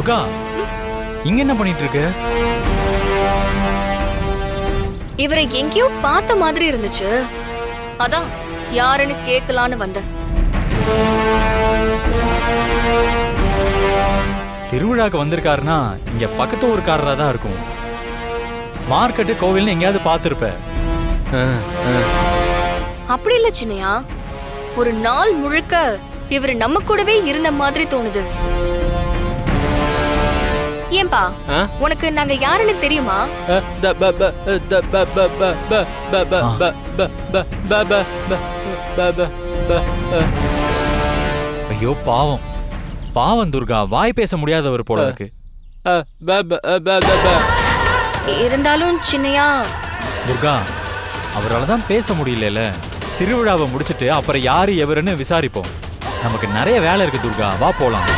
துர்கா, இங்க என்ன பண்ணிட்டு இருக்க? இவரை எங்கேயோ பார்த்த மாதிரி இருந்துச்சு, அதான் யாருன்னு கேட்கலான்னு வந்தேன். திருவிழாக்கு வந்திருக்காருன்னா இங்க பக்கத்து ஊருக்காரரா தான் இருக்கும். மார்க்கெட்டு கோவில்னு எங்கேயாவது பார்த்திருப்ப. அப்படி இல்ல சின்னையா, ஒரு நாள் முழுக்க இவர் நம்ம கூடவே இருந்த மாதிரி தோணுது. ஏன்பா, உனக்கு நாங்க யாருன்னு தெரியுமா? ஐயோ பாவம், பாவம் துர்கா, வாய் பேச முடியாதவர் போல இருக்கு. இருந்தாலும் சின்னையா, துர்கா, அவரால் தான் பேச முடியல. திருவிழாவை முடிச்சிட்டு அப்புறம் யாரு எவருன்னு விசாரிப்போம். நமக்கு நிறைய வேலை இருக்கு துர்கா, வா போலாம்.